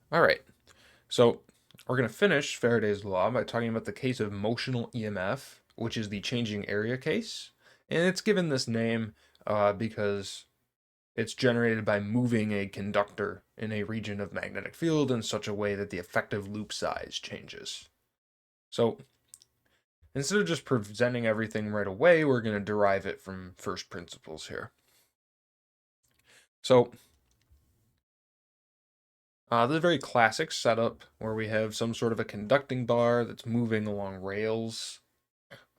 All right, so we're going to finish Faraday's law by talking about the case of motional EMF, which is the changing area case. And it's given this name because it's generated by moving a conductor in a region of magnetic field in such a way that the effective loop size changes. So instead of just presenting everything right away, we're going to derive it from first principles here. So this is a very classic setup where we have some sort of a conducting bar that's moving along rails.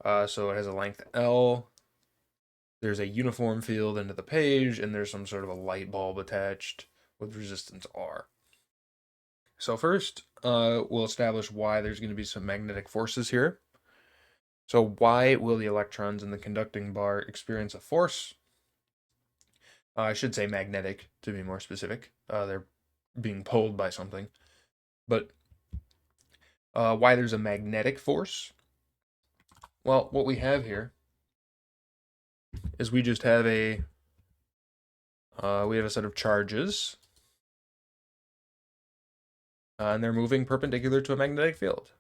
So it has a length L. There's a uniform field into the page, and there's some sort of a light bulb attached with resistance R. So first, we'll establish why there's going to be some magnetic forces here. So why will the electrons in the conducting bar experience a force? I should say magnetic, to be more specific. They're being pulled by something. But why there's a magnetic force? Well, what we have here is we just have a set of charges, and they're moving perpendicular to a magnetic field.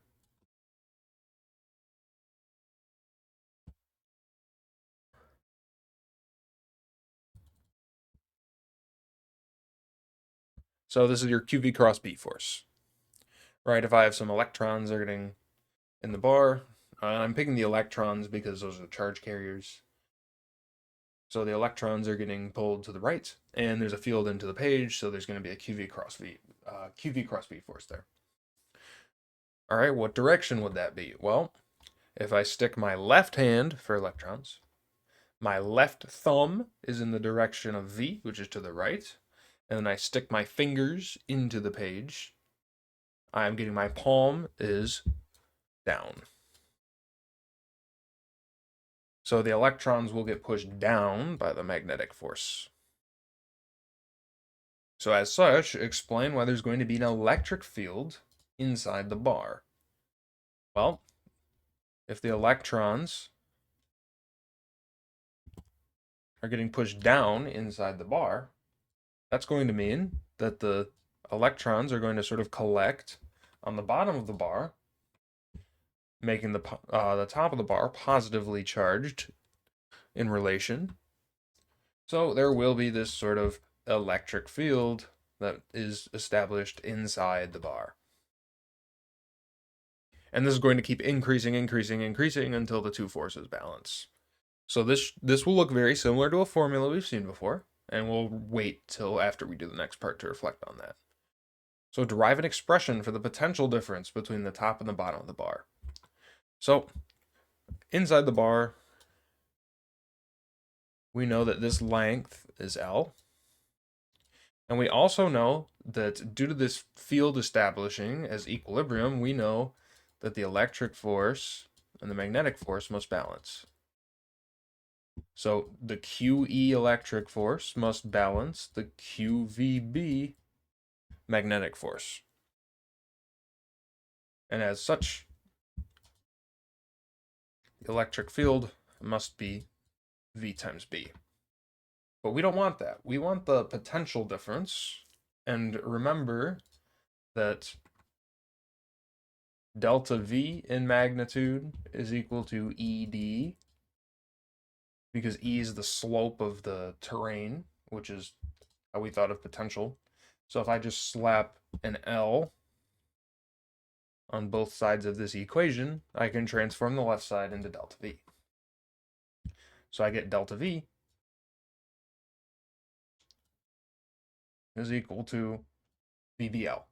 So this is your QV cross B force, right? If I have some electrons that are getting in the bar, and I'm picking the electrons because those are the charge carriers. So the electrons are getting pulled to the right, and there's a field into the page, so there's going to be a QV cross B force there. All right, what direction would that be? Well, if I stick my left hand for electrons, my left thumb is in the direction of V, which is to the right, and then I stick my fingers into the page, I'm getting my palm is down. So the electrons will get pushed down by the magnetic force. So as such, explain why there's going to be an electric field inside the bar. Well, if the electrons are getting pushed down inside the bar, that's going to mean that the electrons are going to sort of collect on the bottom of the bar, making the top of the bar positively charged in relation. So there will be this sort of electric field that is established inside the bar. And this is going to keep increasing until the two forces balance. So this will look very similar to a formula we've seen before, and we'll wait till after we do the next part to reflect on that. So derive an expression for the potential difference between the top and the bottom of the bar. So inside the bar, we know that this length is L. And we also know that due to this field establishing as equilibrium, we know that the electric force and the magnetic force must balance. So the QE electric force must balance the QVB magnetic force. And as such, the electric field must be V times B. But we don't want that. We want the potential difference. And remember that delta V in magnitude is equal to ED, because E is the slope of the terrain, which is how we thought of potential. So if I just slap an L on both sides of this equation, I can transform the left side into delta V. So I get delta V is equal to BvL.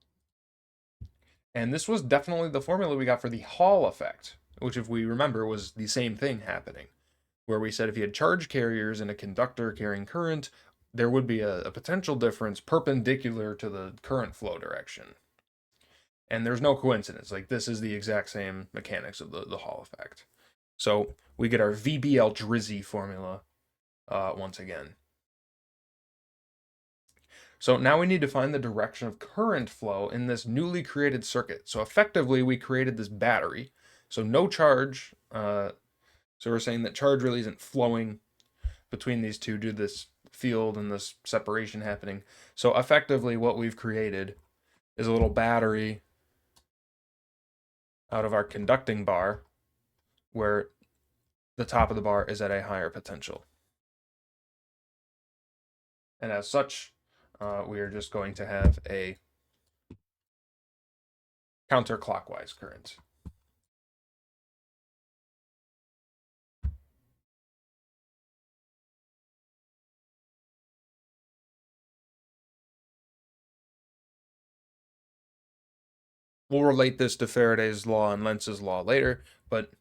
And this was definitely the formula we got for the Hall effect, which, if we remember, was the same thing happening, where we said if you had charge carriers and a conductor carrying current, there would be a potential difference perpendicular to the current flow direction. And there's no coincidence. Like, this is the exact same mechanics of the Hall effect. So we get our BvL Drizzy formula once again. So now we need to find the direction of current flow in this newly created circuit. So effectively, we created this battery. So no charge. So we're saying that charge really isn't flowing between these two due to this field and this separation happening. So effectively, what we've created is a little battery out of our conducting bar where the top of the bar is at a higher potential. And as such, we are just going to have a counterclockwise current. We'll relate this to Faraday's law and Lenz's law later, but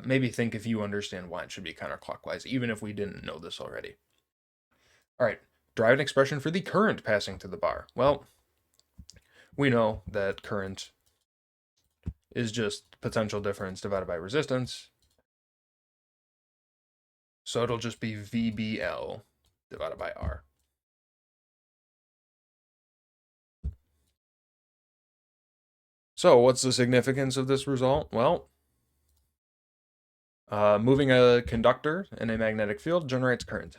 maybe think if you understand why it should be counterclockwise, even if we didn't know this already. All right, derive an expression for the current passing to the bar. Well, we know that current is just potential difference divided by resistance. So it'll just be VBL divided by R. So what's the significance of this result? Well, moving a conductor in a magnetic field generates current.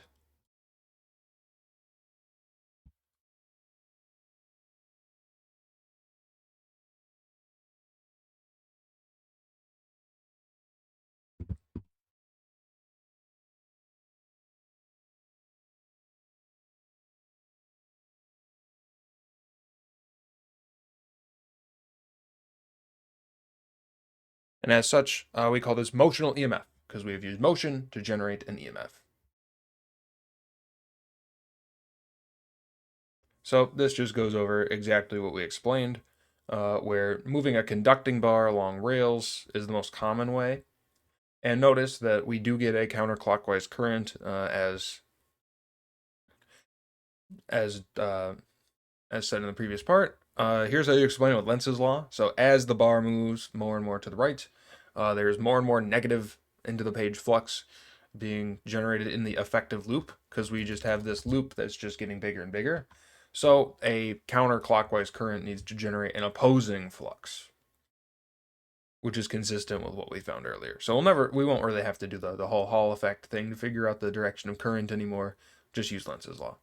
And as such, we call this motional EMF because we have used motion to generate an EMF. So this just goes over exactly what we explained, where moving a conducting bar along rails is the most common way. And notice that we do get a counterclockwise current as said in the previous part. Here's how you explain it with Lenz's law. So as the bar moves more and more to the right, there's more and more negative into the page flux being generated in the effective loop because we just have this loop that's just getting bigger and bigger. So a counterclockwise current needs to generate an opposing flux, which is consistent with what we found earlier. So we won't really have to do the whole Hall effect thing to figure out the direction of current anymore. Just use Lenz's law.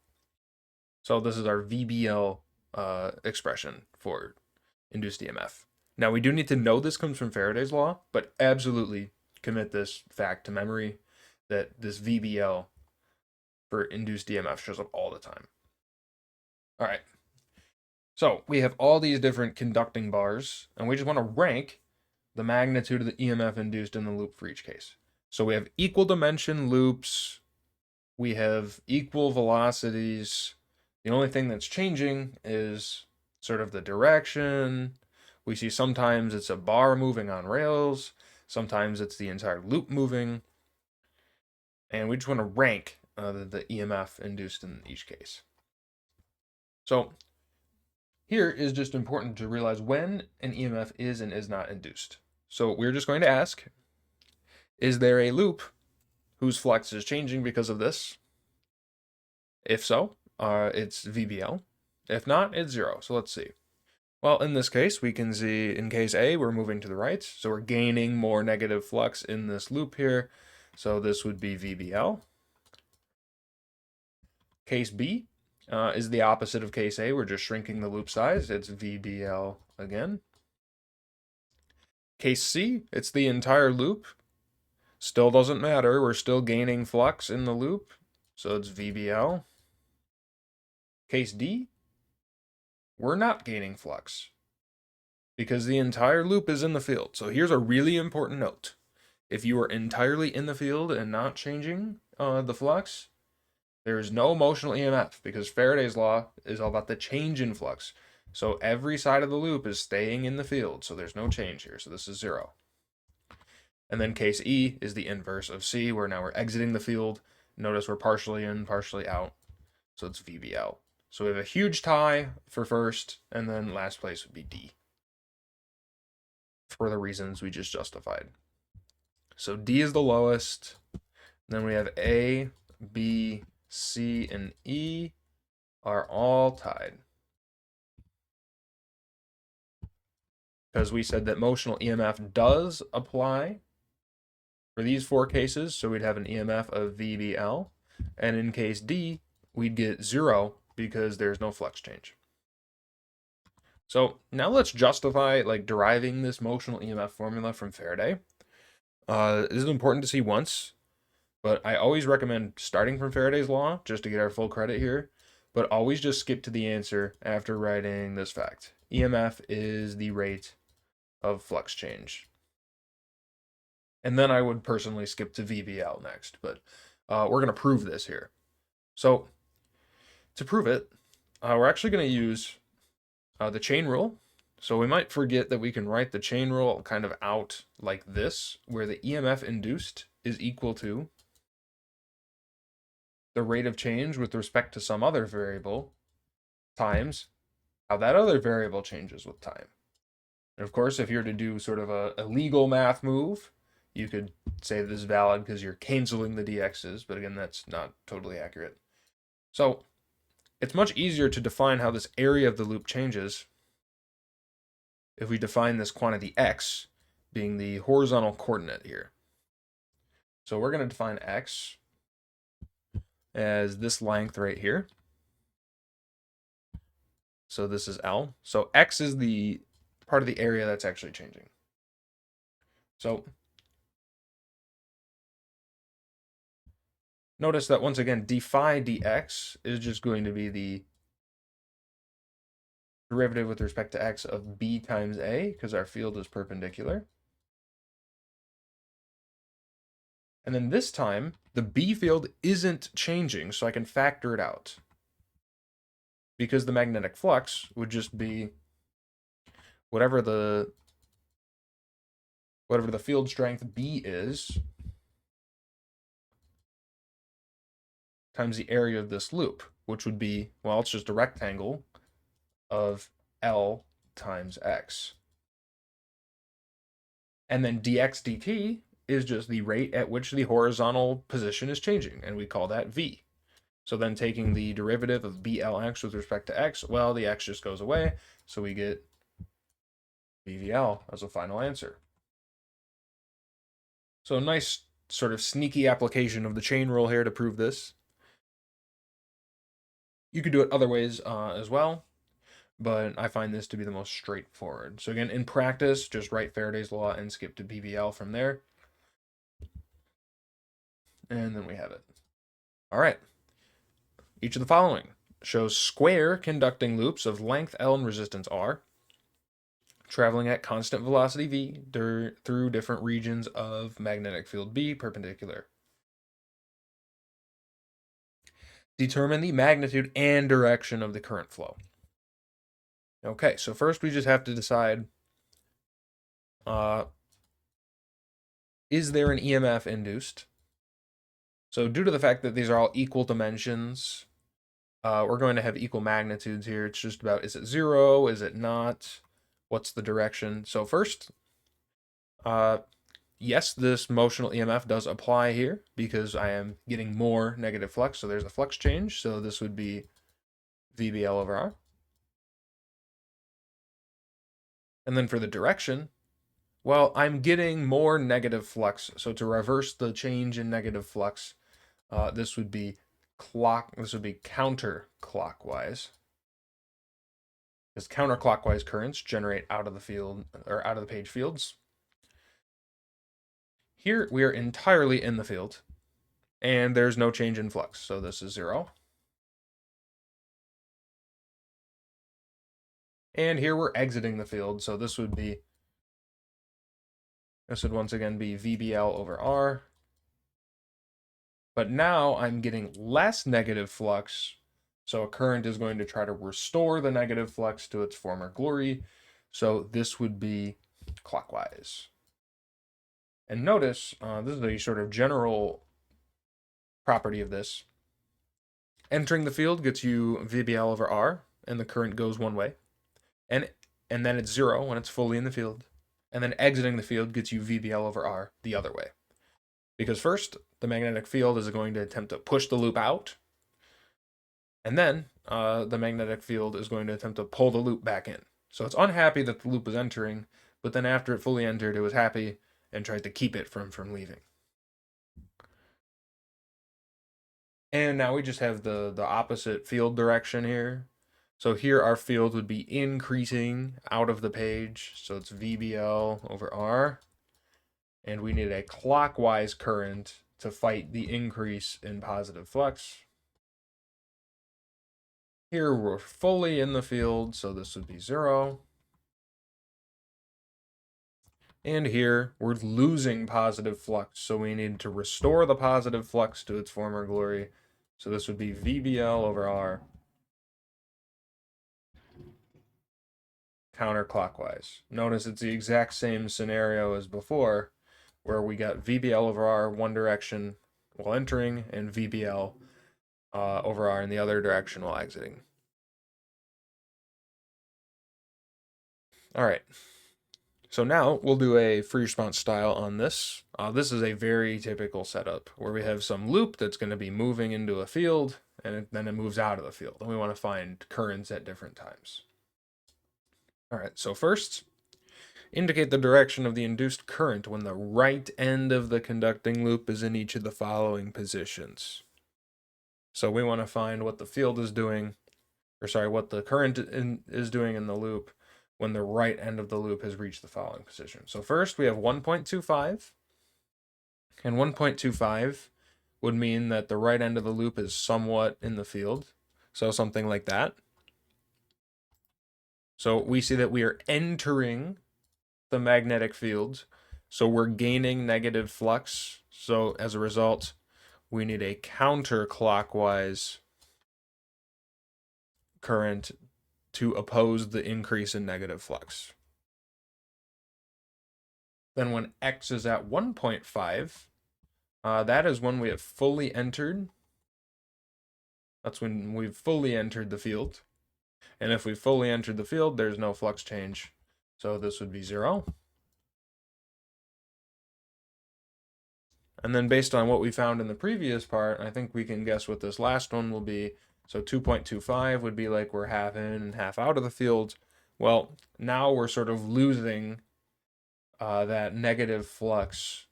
So this is our VBL expression for induced EMF. Now we do need to know this comes from Faraday's law, but absolutely commit this fact to memory that this VBL for induced EMF shows up all the time. All right. So we have all these different conducting bars, and we just want to rank the magnitude of the EMF induced in the loop for each case. So we have equal dimension loops, we have equal velocities. The only thing that's changing is sort of the direction. We see sometimes it's a bar moving on rails, sometimes it's the entire loop moving. And we just want to rank the EMF induced in each case. So here is just important to realize when an EMF is and is not induced. So we're just going to ask, is there a loop whose flux is changing because of this? If so, it's VBL. If not, it's 0. So let's see. Well, in this case, we can see in case A, we're moving to the right. So we're gaining more negative flux in this loop here. So this would be VBL. Case B is the opposite of case A. We're just shrinking the loop size. It's VBL again. Case C, it's the entire loop. Still doesn't matter. We're still gaining flux in the loop. So it's VBL. Case D, we're not gaining flux because the entire loop is in the field. So here's a really important note. If you are entirely in the field and not changing the flux, there is no motional EMF because Faraday's law is all about the change in flux. So every side of the loop is staying in the field. So there's no change here. So this is 0. And then case E is the inverse of C, where now we're exiting the field. Notice we're partially in, partially out. So it's VBL. So we have a huge tie for first, and then last place would be D, for the reasons we just justified. So D is the lowest. Then we have A, B, C, and E are all tied. Because we said that motional EMF does apply for these 4 cases, so we'd have an EMF of VBL. And in case D, we'd get 0 because there's no flux change. So now let's justify like deriving this motional EMF formula from Faraday. This is important to see once, but I always recommend starting from Faraday's law just to get our full credit here, but always just skip to the answer after writing this fact. EMF is the rate of flux change. And then I would personally skip to BvL next, but we're going to prove this here. So to prove it, we're actually going to use the chain rule. So we might forget that we can write the chain rule kind of out like this, where the EMF induced is equal to the rate of change with respect to some other variable times how that other variable changes with time. And of course, if you're to do sort of a legal math move, you could say this is valid because you're canceling the dx's, but again, that's not totally accurate. So it's much easier to define how this area of the loop changes if we define this quantity x being the horizontal coordinate here. So we're going to define x as this length right here. So this is L. So x is the part of the area that's actually changing. So notice that once again, d phi dx is just going to be the derivative with respect to x of b times a, because our field is perpendicular. And then this time, the b field isn't changing, so I can factor it out. Because the magnetic flux would just be whatever the field strength b is times the area of this loop, which would be, well, it's just a rectangle of L times x. And then dx dt is just the rate at which the horizontal position is changing, and we call that v. So then taking the derivative of BLX with respect to x, well, the x just goes away, so we get BvL as a final answer. So a nice sort of sneaky application of the chain rule here to prove this. You could do it other ways as well, but I find this to be the most straightforward. So again, in practice, just write Faraday's law and skip to BvL from there. And then we have it. All right. Each of the following shows square conducting loops of length L and resistance R, traveling at constant velocity v through different regions of magnetic field B perpendicular. Determine the magnitude and direction of the current flow. Okay, so first we just have to decide, is there an EMF induced? So due to the fact that these are all equal dimensions, we're going to have equal magnitudes here. It's just about, is it 0? Is it not? What's the direction? So first, yes, this motional EMF does apply here because I am getting more negative flux. So there's a flux change. So this would be VBL over R. And then for the direction, well, I'm getting more negative flux. So to reverse the change in negative flux, this would be counterclockwise. Because counterclockwise currents generate out of the field or out of the page fields. Here we are entirely in the field, and there's no change in flux, so this is 0. And here we're exiting the field, so this would once again be VBL over R. But now I'm getting less negative flux, so a current is going to try to restore the negative flux to its former glory. So this would be clockwise. And notice, this is a sort of general property of this. Entering the field gets you VBL over R, and the current goes one way. And then it's 0 when it's fully in the field. And then exiting the field gets you VBL over R the other way. Because first, the magnetic field is going to attempt to push the loop out. And then the magnetic field is going to attempt to pull the loop back in. So it's unhappy that the loop was entering, but then after it fully entered, it was happy and tried to keep it from leaving. And now we just have the opposite field direction here. So here our field would be increasing out of the page. So it's VBL over R. And we need a clockwise current to fight the increase in positive flux. Here we're fully in the field, so this would be 0. And here we're losing positive flux, so we need to restore the positive flux to its former glory. So this would be VBL over R counterclockwise. Notice it's the exact same scenario as before, where we got VBL over R one direction while entering and VBL over R in the other direction while exiting. All right. So now we'll do a free response style on this. This is a very typical setup where we have some loop that's going to be moving into a field and then it moves out of the field. And we want to find currents at different times. All right, so first, indicate the direction of the induced current when the right end of the conducting loop is in each of the following positions. So we want to find what the field is doing, or sorry, what the current is doing in the loop when the right end of the loop has reached the following position. So first we have 1.25, and 1.25 would mean that the right end of the loop is somewhat in the field. So something like that. So we see that we are entering the magnetic field. So we're gaining negative flux. So as a result, we need a counterclockwise current to oppose the increase in negative flux. Then when X is at 1.5, that is when we have fully entered. That's when we've fully entered the field. And if we've fully entered the field, there's no flux change. So this would be 0. And then based on what we found in the previous part, I think we can guess what this last one will be. So 2.25 would be like we're half in and half out of the field. Well, now we're sort of losing that negative flux.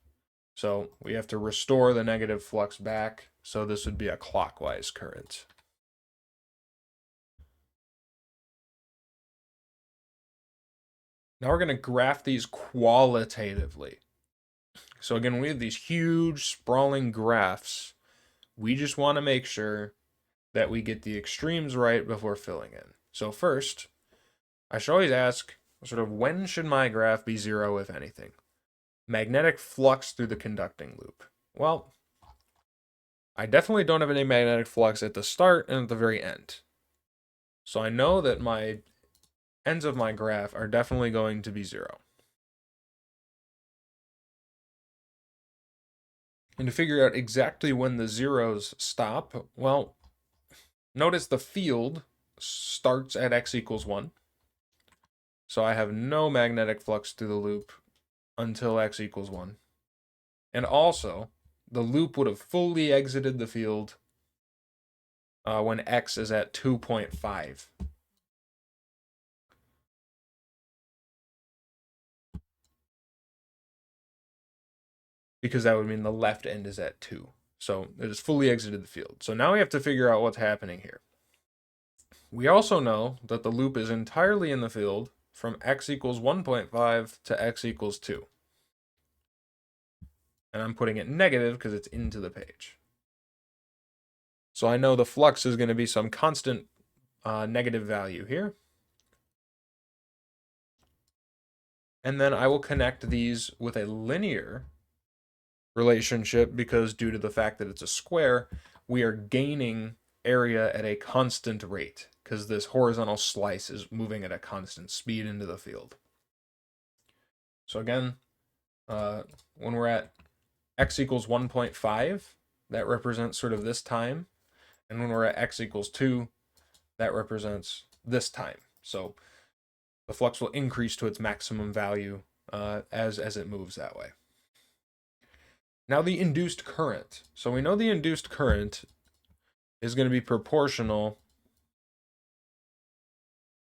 So we have to restore the negative flux back. So this would be a clockwise current. Now we're going to graph these qualitatively. So again, we have these huge sprawling graphs. We just want to make sure that we get the extremes right before filling in. So first, I should always ask, sort of, when should my graph be 0, if anything? Magnetic flux through the conducting loop. Well, I definitely don't have any magnetic flux at the start and at the very end. So I know that my ends of my graph are definitely going to be 0. And to figure out exactly when the zeros stop, well, notice the field starts at x equals 1. So I have no magnetic flux through the loop until x equals 1. And also, the loop would have fully exited the field when x is at 2.5. Because that would mean the left end is at 2. So it has fully exited the field. So now we have to figure out what's happening here. We also know that the loop is entirely in the field from x equals 1.5 to x equals 2. And I'm putting it negative because it's into the page. So I know the flux is going to be some constant negative value here. And then I will connect these with a linear relationship because due to the fact that it's a square, we are gaining area at a constant rate because this horizontal slice is moving at a constant speed into the field. So again, when we're at x equals 1.5, that represents sort of this time. And when we're at x equals 2, that represents this time. So the flux will increase to its maximum value as it moves that way. Now the induced current. So we know the induced current is going to be proportional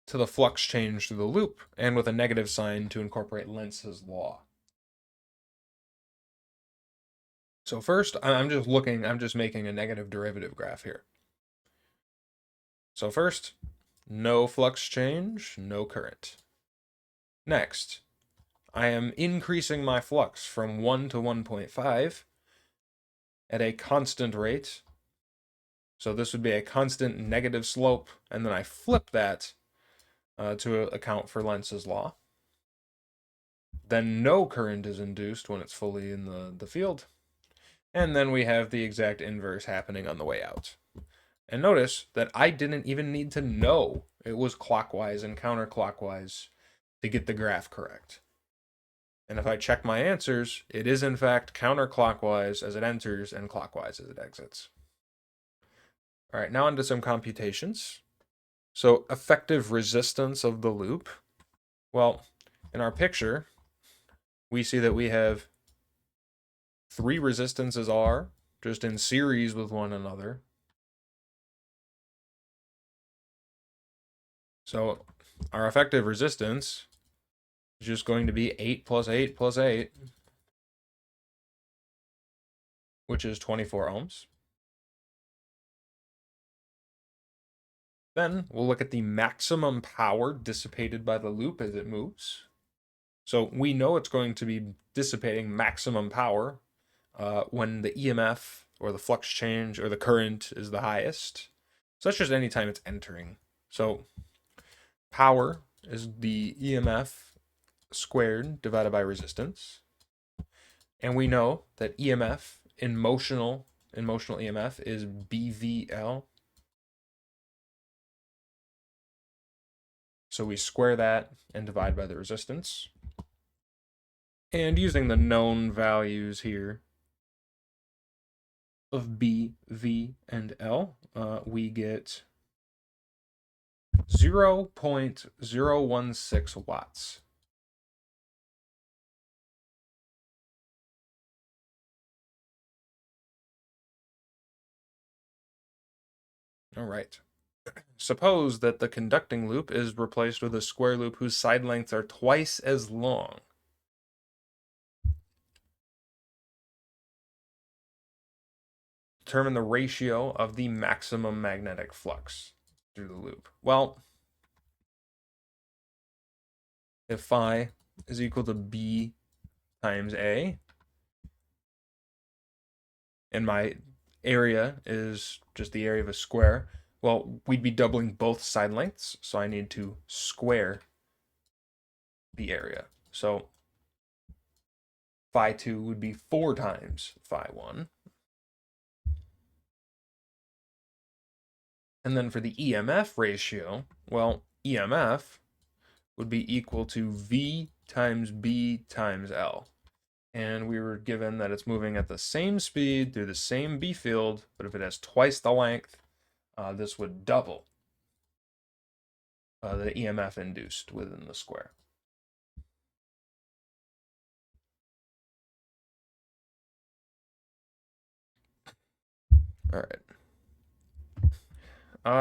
to the flux change through the loop, and with a negative sign to incorporate Lenz's law. So first, I'm just making a negative derivative graph here. So first, no flux change, no current. Next, I am increasing my flux from 1 to 1.5 at a constant rate. So this would be a constant negative slope, and then I flip that to account for Lenz's law. Then no current is induced when it's fully in the field. And then we have the exact inverse happening on the way out. And notice that I didn't even need to know it was clockwise and counterclockwise to get the graph correct. And if I check my answers, it is in fact counterclockwise as it enters and clockwise as it exits. All right, now onto some computations. So effective resistance of the loop. Well, in our picture, we see that we have 3 resistances R just in series with one another. So our effective resistance is just going to be 8 plus 8 plus 8, which is 24 ohms. Then we'll look at the maximum power dissipated by the loop as it moves. So we know it's going to be dissipating maximum power when the EMF or the flux change or the current is the highest. So that's just any time it's entering. So power is the EMF squared divided by resistance. And we know that EMF in motional EMF is BvL. So we square that and divide by the resistance. And using the known values here of B, V, and L, we get 0.016 watts. All right. Suppose that the conducting loop is replaced with a square loop whose side lengths are twice as long. Determine the ratio of the maximum magnetic flux through the loop. Well, if phi is equal to B times A, and my area is just the area of a square, well, we'd be doubling both side lengths, so I need to square the area. So phi 2 would be 4 times phi 1. And then for the EMF ratio, well, EMF would be equal to V times B times L. And we were given that it's moving at the same speed through the same B field, but if it has twice the length, this would double the EMF induced within the square. All right.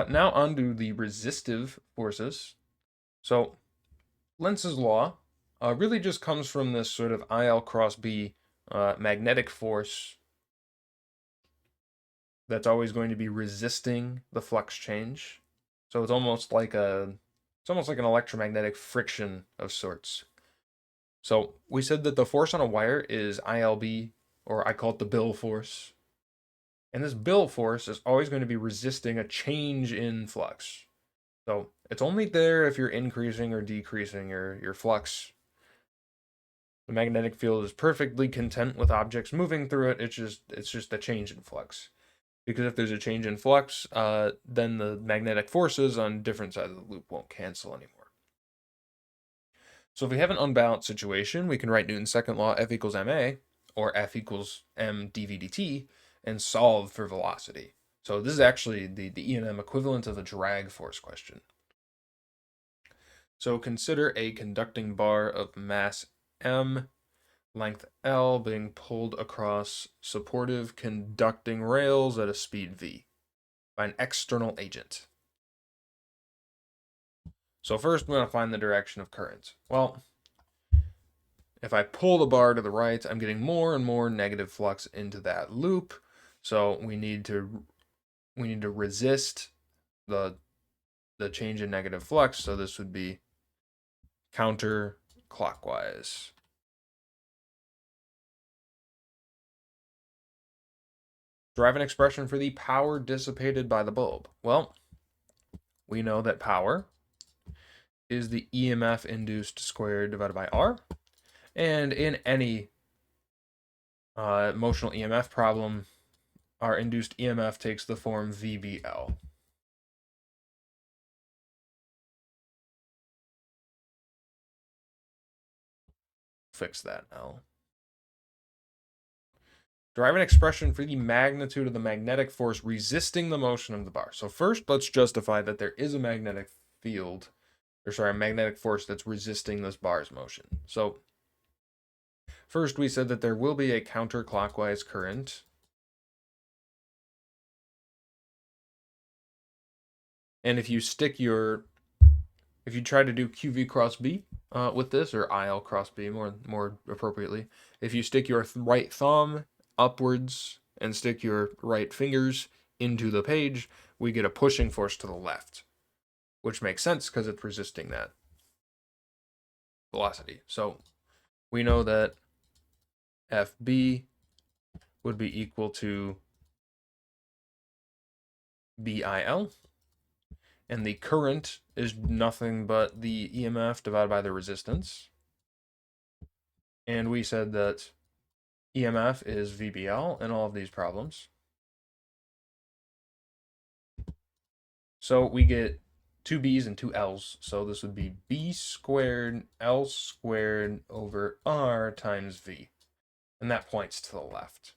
Now onto the resistive forces. So Lenz's law really just comes from this sort of IL cross B magnetic force that's always going to be resisting the flux change. So it's almost like an electromagnetic friction of sorts. So we said that the force on a wire is ILB, or I call it the Bill force. And this Bill force is always going to be resisting a change in flux. So it's only there if you're increasing or decreasing your flux. The magnetic field is perfectly content with objects moving through it. It's just a change in flux. Because if there's a change in flux, then the magnetic forces on different sides of the loop won't cancel anymore. So if we have an unbalanced situation, we can write Newton's second law, F equals ma, or F equals m dv dt, and solve for velocity. So this is actually the E&M equivalent of a drag force question. So consider a conducting bar of mass m, length L, being pulled across supportive conducting rails at a speed v by an external agent. So first, we're going to find the direction of current. Well, if I pull the bar to the right, I'm getting more and more negative flux into that loop. So we need to resist the the change in negative flux, so this would be counterclockwise. Derive an expression for the power dissipated by the bulb. Well, we know that power is the EMF induced squared divided by R. And in any motional EMF problem, our induced EMF takes the form VBL. Fix that now. Derive an expression for the magnitude of the magnetic force resisting the motion of the bar. So first, let's justify that there is a magnetic field, or sorry, a magnetic force that's resisting this bar's motion. So first, we said that there will be a counterclockwise current. And if you try to do QV cross B with this, or IL cross B more appropriately, if you stick your right thumb upwards and stick your right fingers into the page, we get a pushing force to the left, which makes sense because it's resisting that velocity. So we know that FB would be equal to BIL, and the current is nothing but the EMF divided by the resistance. And we said that EMF is VBL in all of these problems. So we get two B's and two L's. So this would be B squared L squared over R times V. And that points to the left.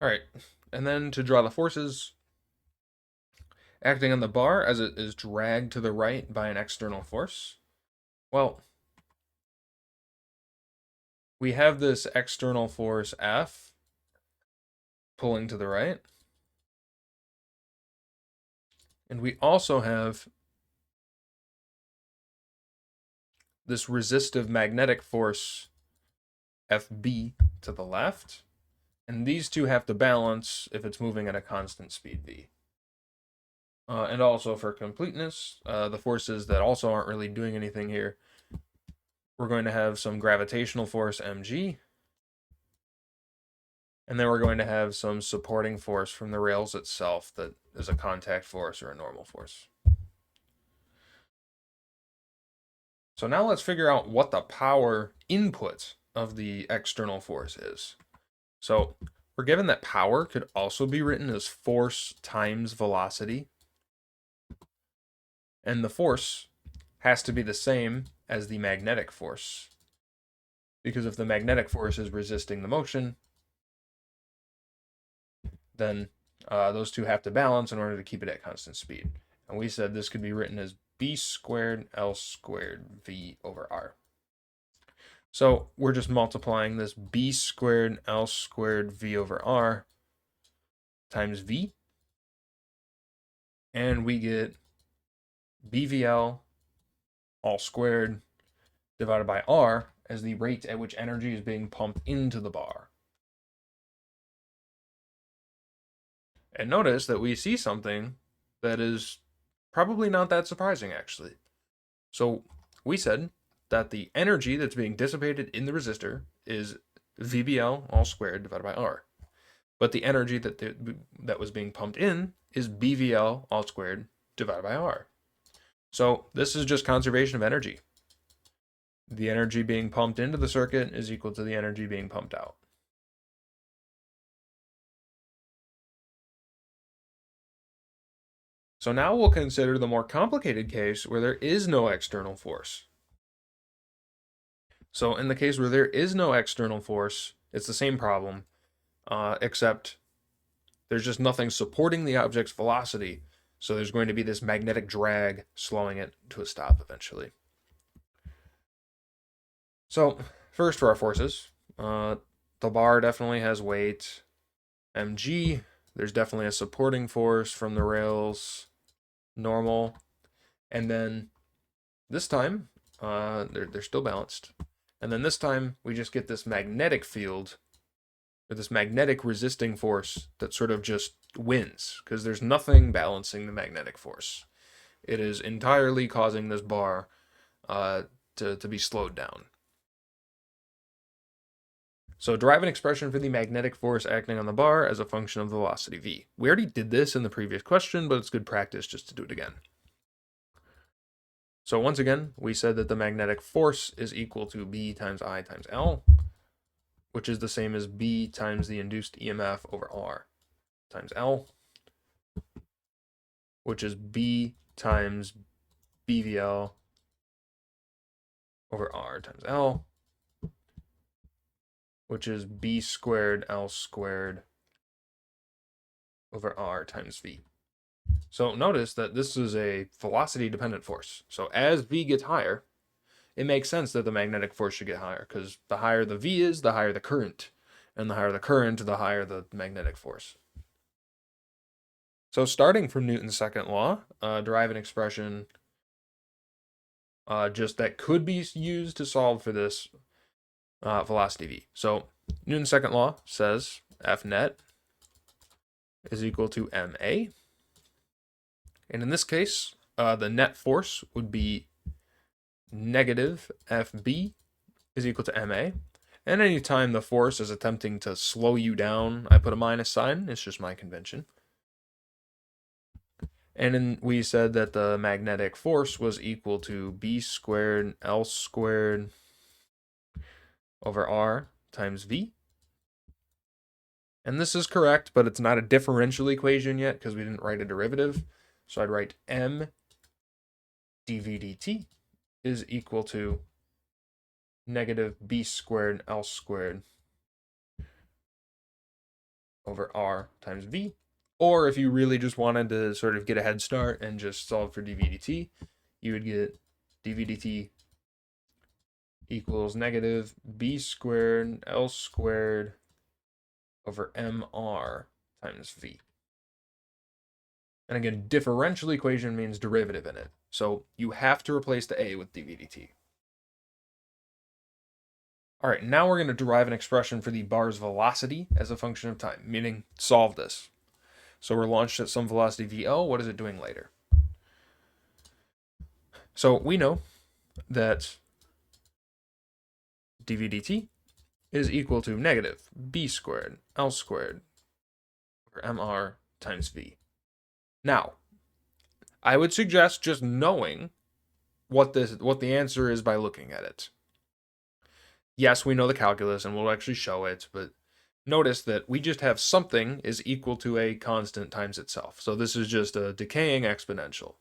All right. And then to draw the forces acting on the bar as it is dragged to the right by an external force. Well, we have this external force F pulling to the right. And we also have this resistive magnetic force FB to the left. And these two have to balance if it's moving at a constant speed v. And also for completeness, the forces that also aren't really doing anything here, we're going to have some gravitational force mg, and then we're going to have some supporting force from the rails itself that is a contact force or a normal force. So now let's figure out what the power input of the external force is. So we're given that power could also be written as force times velocity. And the force has to be the same as the magnetic force. Because if the magnetic force is resisting the motion, then those two have to balance in order to keep it at constant speed. And we said this could be written as B squared L squared V over R. So we're just multiplying this B squared L squared V over R times V. And we get BvL all squared divided by R as the rate at which energy is being pumped into the bar. And notice that we see something that is probably not that surprising, actually. So we said that the energy that's being dissipated in the resistor is VBL all squared divided by R. But the energy that was being pumped in is BvL all squared divided by R. So this is just conservation of energy. The energy being pumped into the circuit is equal to the energy being pumped out. So now we'll consider the more complicated case where there is no external force. So in the case where there is no external force, it's the same problem, except there's just nothing supporting the object's velocity. So there's going to be this magnetic drag slowing it to a stop eventually. So first for our forces, the bar definitely has weight, mg. There's definitely a supporting force from the rails, normal. And then this time, they're still balanced. And then this time, we just get this magnetic field or this magnetic resisting force that sort of just wins, because there's nothing balancing the magnetic force. It is entirely causing this bar to be slowed down. So derive an expression for the magnetic force acting on the bar as a function of the velocity v. We already did this in the previous question, but it's good practice just to do it again. So once again, we said that the magnetic force is equal to B times I times L, which is the same as B times the induced EMF over R times L, which is B times BvL over R times L, which is B squared L squared over R times V. So notice that this is a velocity dependent force. So as V gets higher, it makes sense that the magnetic force should get higher, because the higher the V is, the higher the current. And the higher the current, the higher the magnetic force. So starting from Newton's second law, derive an expression just that could be used to solve for this velocity V. So Newton's second law says F net is equal to ma. And in this case, the net force would be negative Fb is equal to ma. And anytime the force is attempting to slow you down, I put a minus sign. It's just my convention. And then we said that the magnetic force was equal to B squared L squared over R times V. And this is correct, but it's not a differential equation yet because we didn't write a derivative. So I'd write m dv dt is equal to negative B squared L squared over R times V. Or if you really just wanted to sort of get a head start and just solve for dv dt, you would get dv dt equals negative B squared L squared over mr times V. And again, differential equation means derivative in it. So you have to replace the a with dv dt. All right, now we're going to derive an expression for the bar's velocity as a function of time, meaning solve this. So we're launched at some velocity VL. What is it doing later? So we know that dv dt is equal to negative B squared L squared over mr times V. Now, I would suggest just knowing what the answer is by looking at it. Yes, we know the calculus and we'll actually show it, but notice that we just have something is equal to a constant times itself. So this is just a decaying exponential.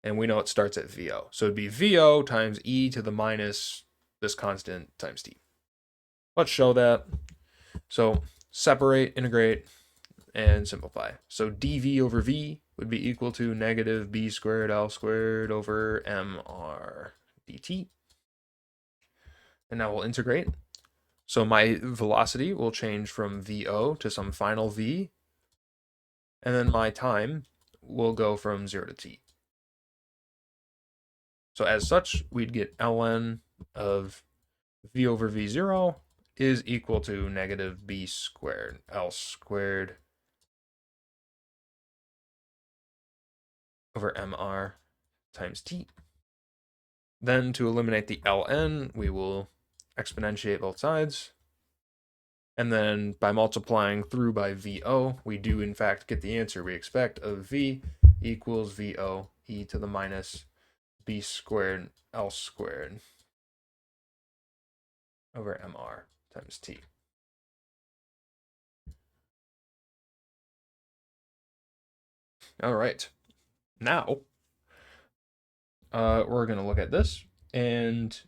And we know it starts at VO. So it'd be VO times e to the minus this constant times t. Let's show that. So separate, integrate, and simplify. So dv over v would be equal to negative B squared L squared over mr dt. And now we'll integrate. So my velocity will change from VO to some final V. And then my time will go from 0 to t. So as such, we'd get ln of V over V0 is equal to negative B squared L squared over mr times t. Then to eliminate the ln, we will exponentiate both sides. And then by multiplying through by VO, we do in fact get the answer we expect of V equals VO e to the minus B squared L squared over mr times t. All right. Now, we're going to look at this and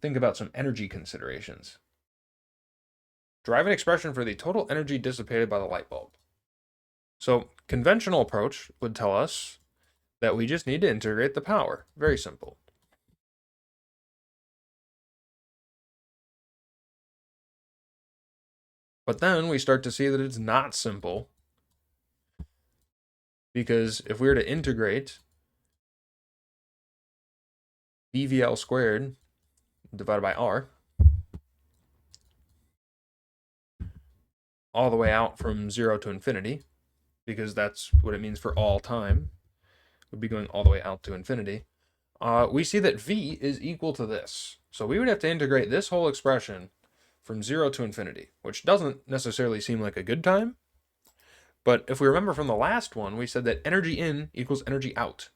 think about some energy considerations. Derive an expression for the total energy dissipated by the light bulb. So, conventional approach would tell us that we just need to integrate the power. Very simple. But then we start to see that it's not simple, because if we were to integrate BvL squared divided by R, all the way out from 0 to infinity, because that's what it means for all time, would be going all the way out to infinity, we see that v is equal to this. So we would have to integrate this whole expression from 0 to infinity, which doesn't necessarily seem like a good time. But if we remember from the last one, we said that energy in equals energy out.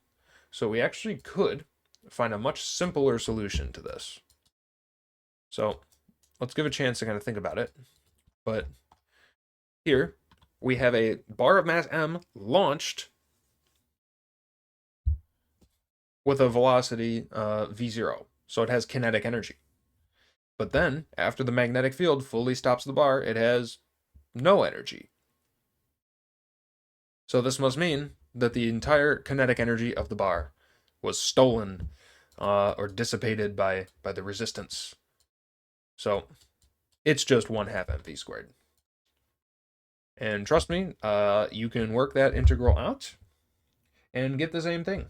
So we actually could find a much simpler solution to this. So let's give a chance to kind of think about it. But here we have a bar of mass m launched with a velocity v0. So it has kinetic energy. But then, after the magnetic field fully stops the bar, it has no energy. So this must mean that the entire kinetic energy of the bar was stolen or dissipated by the resistance. So it's just 1/2 mv squared. And trust me, you can work that integral out and get the same thing.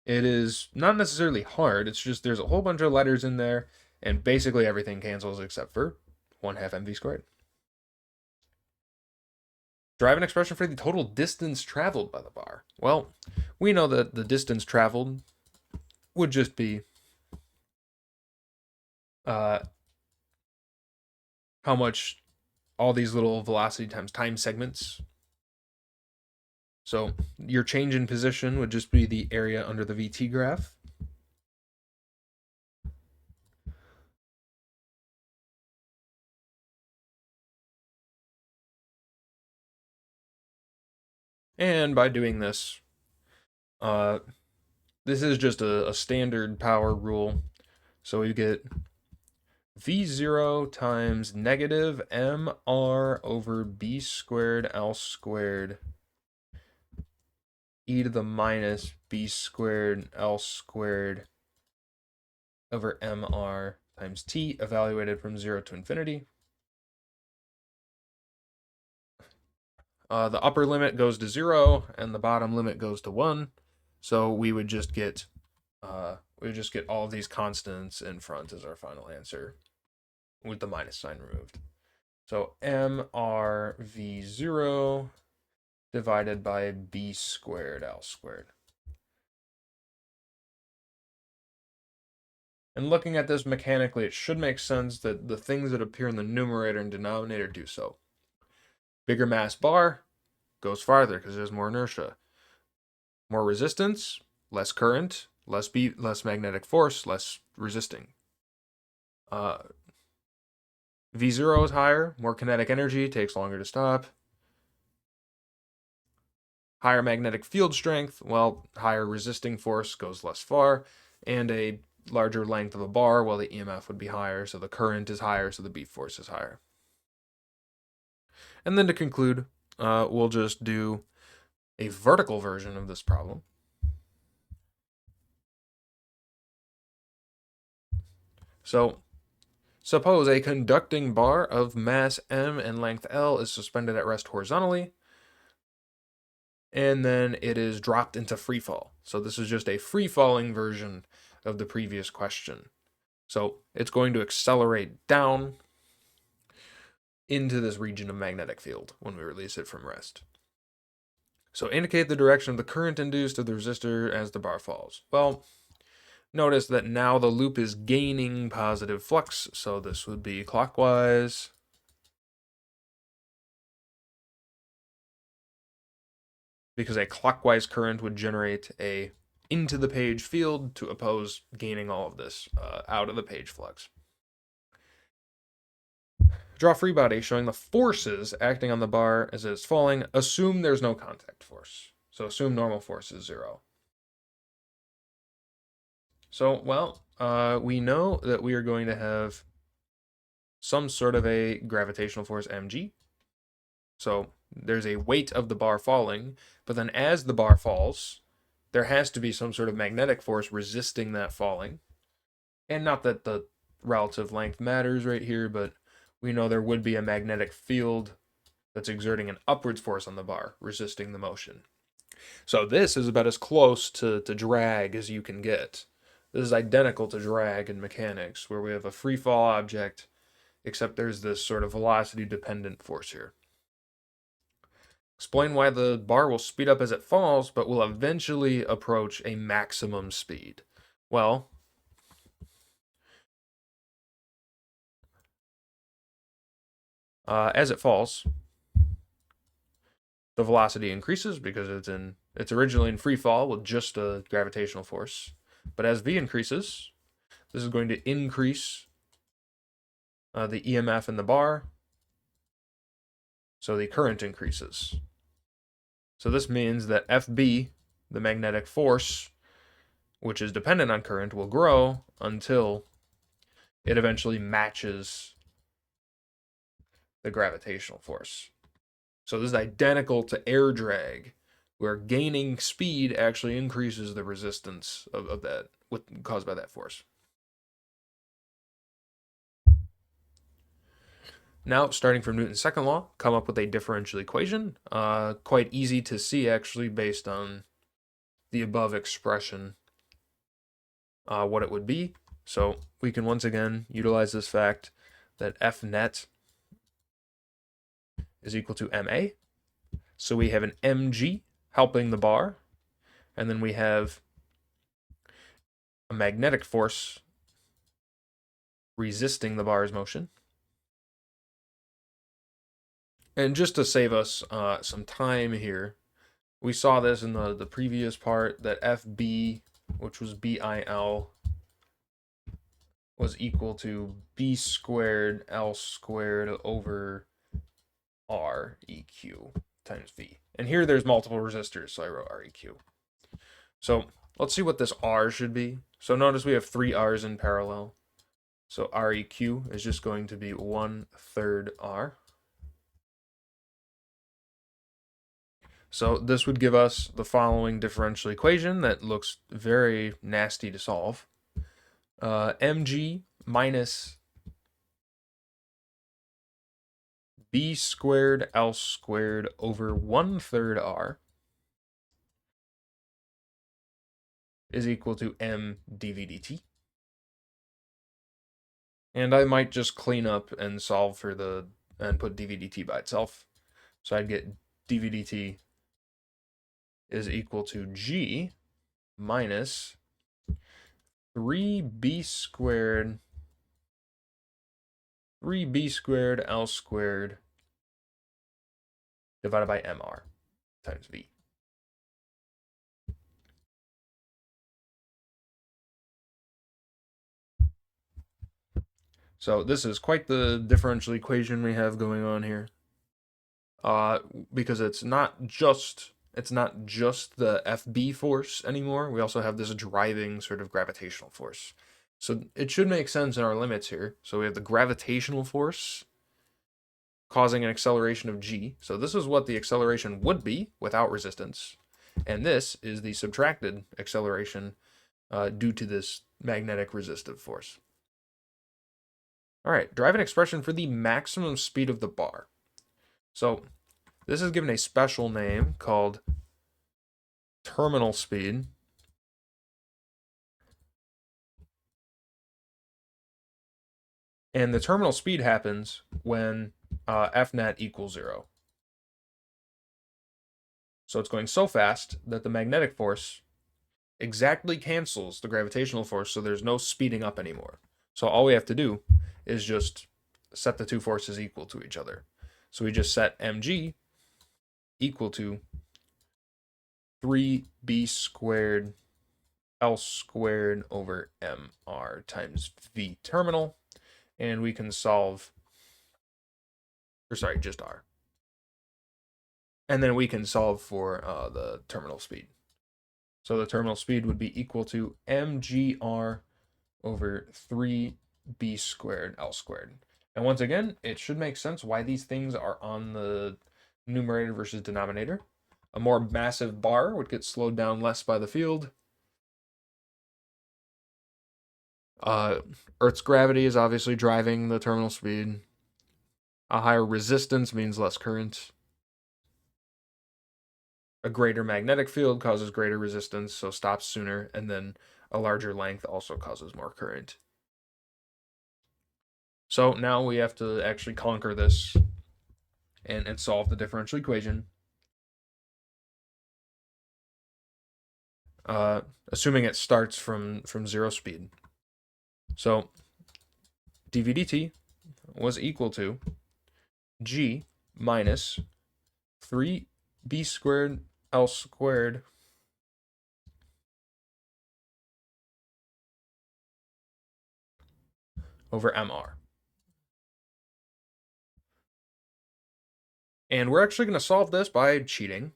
It is not necessarily hard, it's just there's a whole bunch of letters in there, and basically everything cancels except for 1/2 mv squared. Drive an expression for the total distance traveled by the bar. Well, we know that the distance traveled would just be how much all these little velocity times time segments. So your change in position would just be the area under the VT graph. And by doing this, this is just a standard power rule. So we get V0 times negative mr over b squared L squared e to the minus b squared L squared over mr times t, evaluated from 0 to infinity. The upper limit goes to 0 and the bottom limit goes to 1. So we would just get all of these constants in front as our final answer with the minus sign removed. So mrv0 divided by b squared L squared. And looking at this mechanically, it should make sense that the things that appear in the numerator and denominator do so. Bigger mass bar goes farther because there's more inertia. More resistance, less current, less magnetic force, less resisting. V0 is higher, more kinetic energy, takes longer to stop. Higher magnetic field strength, well, higher resisting force goes less far, and a larger length of a bar, well, the EMF would be higher, so the current is higher, so the B force is higher. And then to conclude, we'll just do a vertical version of this problem. So, suppose a conducting bar of mass m and length L is suspended at rest horizontally, and then it is dropped into free fall. So this is just a free-falling version of the previous question. So it's going to accelerate down into this region of magnetic field when we release it from rest. So indicate the direction of the current induced of the resistor as the bar falls. Well, notice that now the loop is gaining positive flux, so this would be clockwise. Because a clockwise current would generate a into the page field to oppose gaining all of this out of the page flux. Draw a free body showing the forces acting on the bar as it is falling. Assume there's no contact force. So assume normal force is 0. So, well, we know that we are going to have some sort of a gravitational force mg. So there's a weight of the bar falling, but then as the bar falls, there has to be some sort of magnetic force resisting that falling. And not that the relative length matters right here, but we know there would be a magnetic field that's exerting an upwards force on the bar, resisting the motion. So this is about as close to drag as you can get. This is identical to drag in mechanics, where we have a free fall object except there's this sort of velocity-dependent force here. Explain why the bar will speed up as it falls, but will eventually approach a maximum speed. Well, as it falls, the velocity increases because it's originally in free fall with just a gravitational force. But as v increases, this is going to increase the EMF in the bar, so the current increases. So this means that FB, the magnetic force, which is dependent on current, will grow until it eventually matches the gravitational force. So this is identical to air drag, where gaining speed actually increases the resistance of that caused by that force. Now, starting from Newton's second law, come up with a differential equation. Quite easy to see, actually, based on the above expression, what it would be. So we can once again utilize this fact that F net is equal to MA. So we have an mg helping the bar, and then we have a magnetic force resisting the bar's motion. And just to save us some time here, we saw this in the previous part that FB, which was BIL, was equal to B squared L squared over REQ times V. And here there's multiple resistors, so I wrote REQ. So let's see what this R should be. So notice we have three R's in parallel. So REQ is just going to be 1/3 R. So this would give us the following differential equation that looks very nasty to solve. Mg minus B squared L squared over 1/3 R is equal to M dV dt. And I might just clean up and solve for and put dV dt by itself. So I'd get dV dt is equal to G minus 3b squared L squared divided by mr times V. So this is quite the differential equation we have going on here. Because it's not just the FB force anymore. We also have this driving sort of gravitational force. So it should make sense in our limits here. So we have the gravitational force causing an acceleration of g. So this is what the acceleration would be without resistance. And this is the subtracted acceleration due to this magnetic resistive force. All right, derive an expression for the maximum speed of the bar. So this is given a special name called terminal speed. And the terminal speed happens when F net equals 0. So it's going so fast that the magnetic force exactly cancels the gravitational force, so there's no speeding up anymore. So all we have to do is just set the two forces equal to each other. So we just set mg equal to 3b squared L squared over mr times V terminal, and we can solve, or sorry, just R. And then we can solve for the terminal speed. So the terminal speed would be equal to mgr over 3b squared L squared. And once again, it should make sense why these things are on the numerator versus denominator. A more massive bar would get slowed down less by the field. Earth's gravity is obviously driving the terminal speed. A higher resistance means less current. A greater magnetic field causes greater resistance, so stops sooner, and then a larger length also causes more current. So now we have to actually conquer this and solve the differential equation. Assuming it starts from zero speed. So dv dt was equal to g minus 3b squared L squared over mr. And we're actually going to solve this by cheating.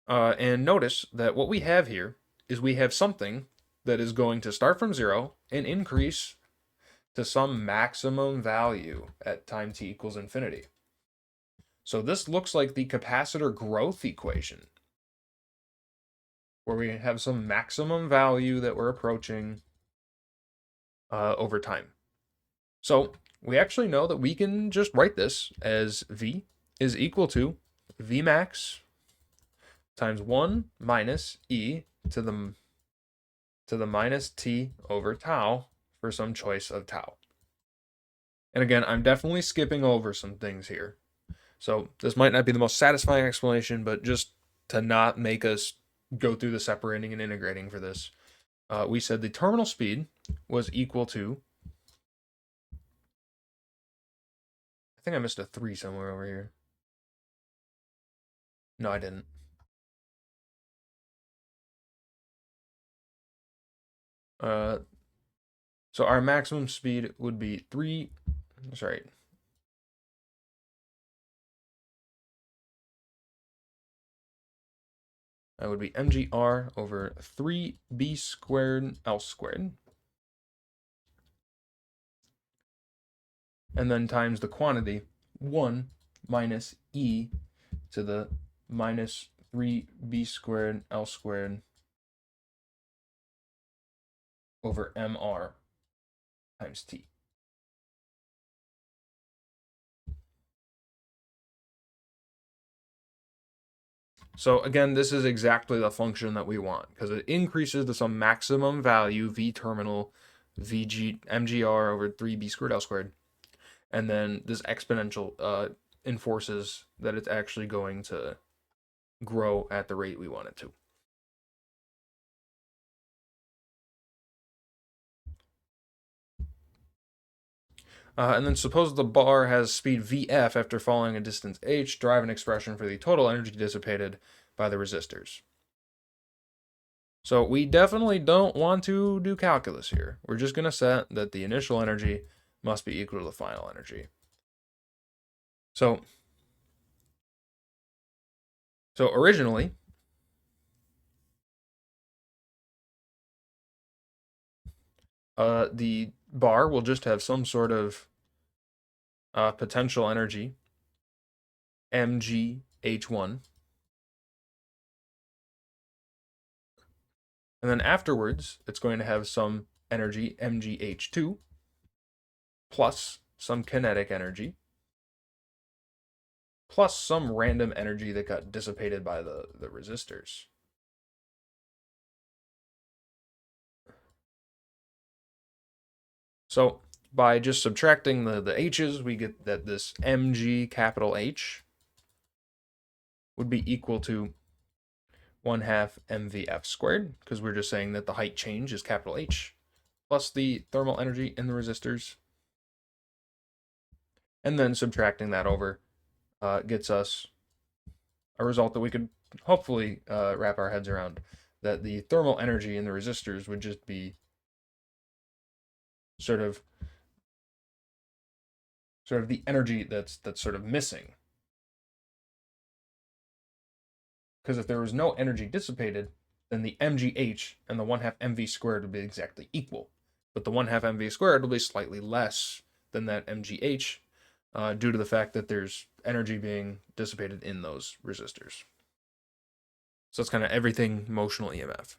And notice that what we have here is we have something that is going to start from 0 and increase to some maximum value at time t equals infinity. So this looks like the capacitor growth equation, where we have some maximum value that we're approaching over time. So we actually know that we can just write this as V is equal to V max times 1 minus e to the minus t over tau for some choice of tau. And again, I'm definitely skipping over some things here. So this might not be the most satisfying explanation, but just to not make us go through the separating and integrating for this, we said the terminal speed was equal to, I think I missed a 3 somewhere over here. No, I didn't. So our maximum speed would be 3, sorry. That would be mgr over 3b squared L squared. And then times the quantity, 1 minus e to the minus 3b squared L squared over mr times t. So again, this is exactly the function that we want because it increases to some maximum value, v terminal, mgr over 3b squared L squared. And then this exponential enforces that it's actually going to grow at the rate we want it to. And then suppose the bar has speed Vf after following a distance h, derive an expression for the total energy dissipated by the resistors. So we definitely don't want to do calculus here. We're just going to set that the initial energy must be equal to the final energy. So originally, the bar will just have some sort of potential energy, mgh1. And then afterwards, it's going to have some energy, mgh2, plus some kinetic energy, plus some random energy that got dissipated by the resistors. So by just subtracting the h's, we get that this mg capital H would be equal to 1/2 mvf squared, because we're just saying that the height change is capital H, plus the thermal energy in the resistors. And then subtracting that over gets us a result that we could hopefully wrap our heads around, that the thermal energy in the resistors would just be sort of the energy that's sort of missing. Because if there was no energy dissipated, then the mgh and the 1/2 mv squared would be exactly equal. But the 1/2 mv squared will be slightly less than that mgh due to the fact that there's energy being dissipated in those resistors. So that's kind of everything motional EMF.